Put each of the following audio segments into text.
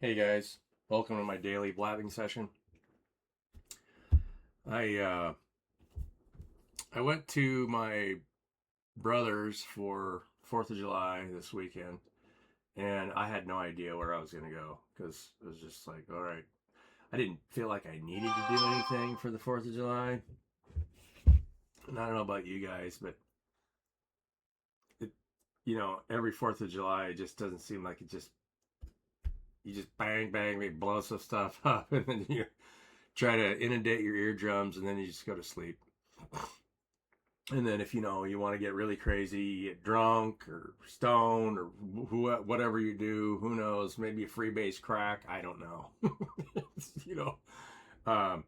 Hey guys, welcome to my daily blabbing session. I I went to my brother's for 4th of July this weekend, and I had no idea where I was gonna go because it was just like, all right, I didn't feel like I needed to do anything for the 4th of July. And I don't know about you guys, but it, every 4th of July, it just doesn't seem like you just bang bang, they blow some stuff up, and then you try to inundate your eardrums, and then you just go to sleep. And then if you want to get really crazy, you get drunk or stoned or whatever you do, who knows, maybe a freebase crack, I don't know. you know, um,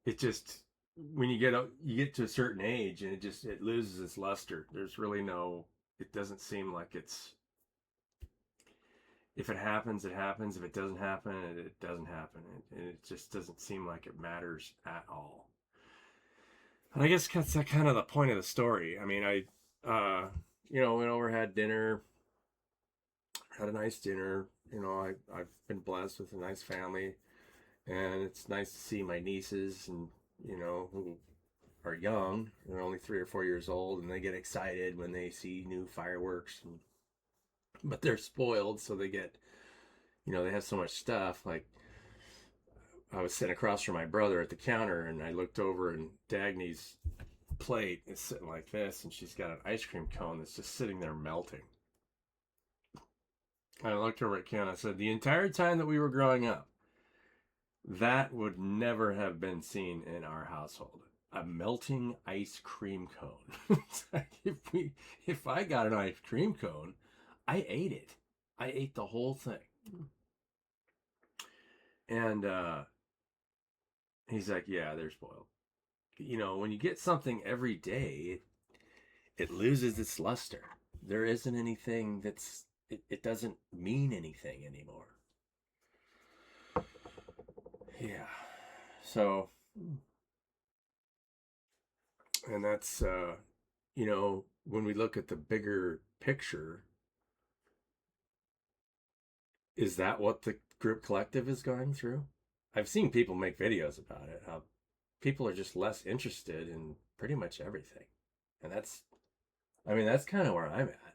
it just, when you get to a certain age, and it loses its luster. There's really no, it doesn't seem like it's, if it happens, it happens. If it doesn't happen, it doesn't happen. And it just doesn't seem like it matters at all. And I guess that's kind of the point of the story. I mean, went over, had dinner, had a nice dinner. I've been blessed with a nice family, and it's nice to see my nieces, and who are young. They're only 3 or 4 years old, and they get excited when they see new fireworks. But they're spoiled, so they have so much stuff. Like, I was sitting across from my brother at the counter, and I looked over, and Dagny's plate is sitting like this, and she's got an ice cream cone that's just sitting there melting. I looked over at Ken, and I said, the entire time that we were growing up, that would never have been seen in our household. A melting ice cream cone. It's like, if I got an ice cream cone, I ate it. I ate the whole thing. And he's like, yeah, they're spoiled. When you get something every day, it loses its luster. There isn't anything it doesn't mean anything anymore. Yeah. So, and that's, when we look at the bigger picture, is that what the group collective is going through? I've seen people make videos about it, how people are just less interested in pretty much everything. And that's kind of where I'm at.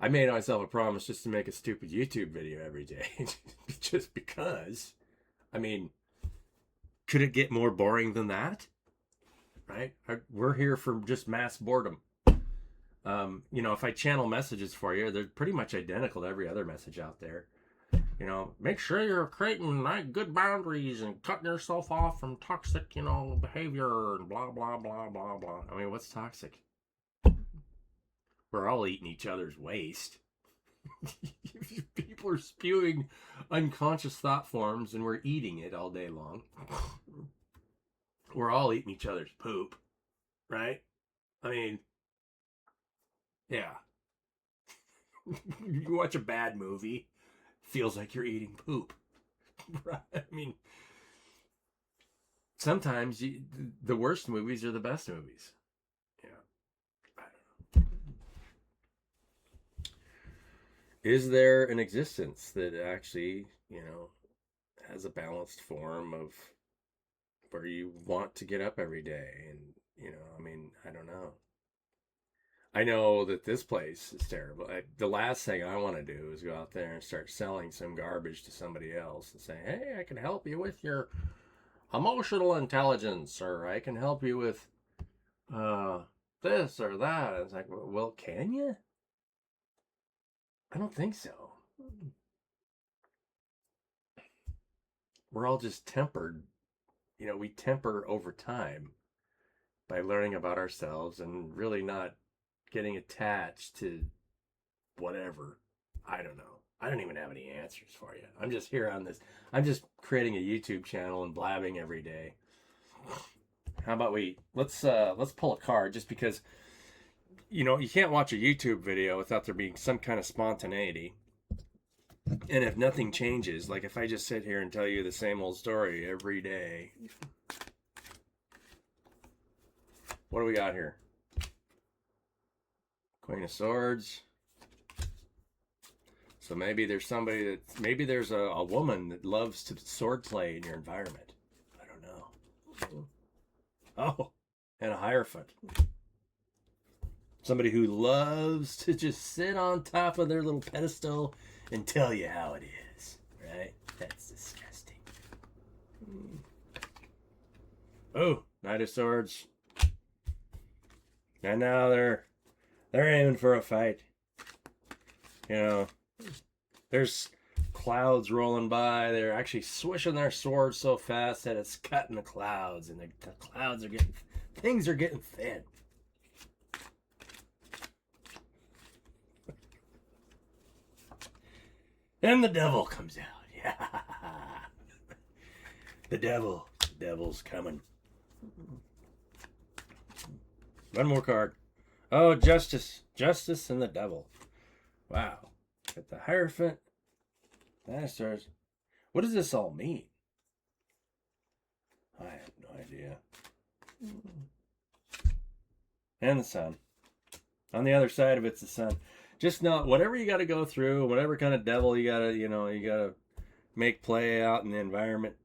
I made myself a promise just to make a stupid YouTube video every day, just because. I mean, could it get more boring than that? Right? We're here for just mass boredom. If I channel messages for you, they're pretty much identical to every other message out there. Make sure you're creating good boundaries and cutting yourself off from toxic, behavior and blah, blah, blah, blah, blah. I mean, what's toxic? We're all eating each other's waste. People are spewing unconscious thought forms, and we're eating it all day long. We're all eating each other's poop, right? I mean, yeah. You watch a bad movie, feels like you're eating poop. Right? I mean, sometimes the worst movies are the best movies. Yeah. I don't know. Is there an existence that actually, has a balanced form of where you want to get up every day? And, I don't know. I know that this place is terrible. The last thing I want to do is go out there and start selling some garbage to somebody else and say, hey, I can help you with your emotional intelligence, or I can help you with uh, this or that. It's like, well, can you? I don't think so. We're all just tempered. We temper over time by learning about ourselves and really not getting attached to whatever. I don't know. I don't even have any answers for you. I'm just here on this. I'm just creating a YouTube channel and blabbing every day. How about let's pull a card, just because you can't watch a YouTube video without there being some kind of spontaneity. And if nothing changes, like if I just sit here and tell you the same old story every day, what do we got here? Queen of Swords. So maybe there's somebody that, maybe there's a woman that loves to sword play in your environment. I don't know. Oh, and a Hierophant. Somebody who loves to just sit on top of their little pedestal and tell you how it is. Right? That's disgusting. Oh, Knight of Swords. And now they're aiming for a fight. You know, there's clouds rolling by. They're actually swishing their swords so fast that it's cutting the clouds, and the clouds are getting, things are getting thin. And the devil comes out. Yeah. The devil's coming. One more card. Oh, Justice and the Devil. Wow. Got the Hierophant. Masters. What does this all mean? I have no idea. And the Sun. On the other side of it's the Sun. Just know, whatever you got to go through, whatever kind of devil you got to, you got to make play out in the environment,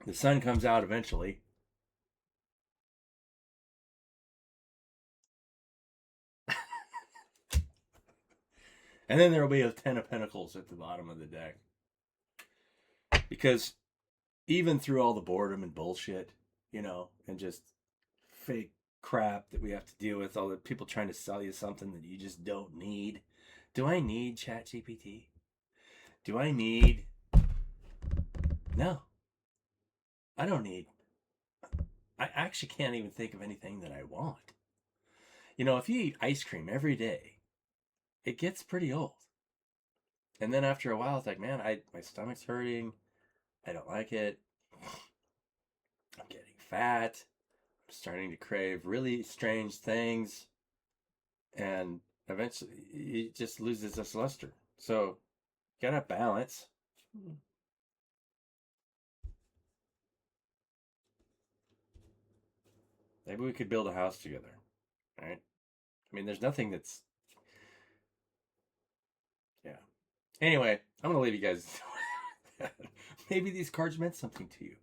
the Sun comes out eventually. And then there will be a 10 of Pentacles at the bottom of the deck. Because even through all the boredom and bullshit, and just fake crap that we have to deal with, all the people trying to sell you something that you just don't need. Do I need ChatGPT? Do I need... No. I don't need... I actually can't even think of anything that I want. If you eat ice cream every day, it gets pretty old. And then after a while, it's like, man, my stomach's hurting. I don't like it. I'm getting fat. I'm starting to crave really strange things. And eventually, it just loses its luster. So, you gotta balance. Maybe we could build a house together. Right? I mean, there's nothing that's... Yeah. Anyway, I'm going to leave you guys. Maybe these cards meant something to you.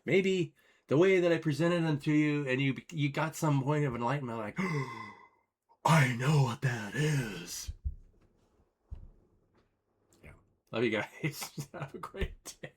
Maybe the way that I presented them to you, and you got some point of enlightenment, like, oh, I know what that is. Yeah. Love you guys. Have a great day.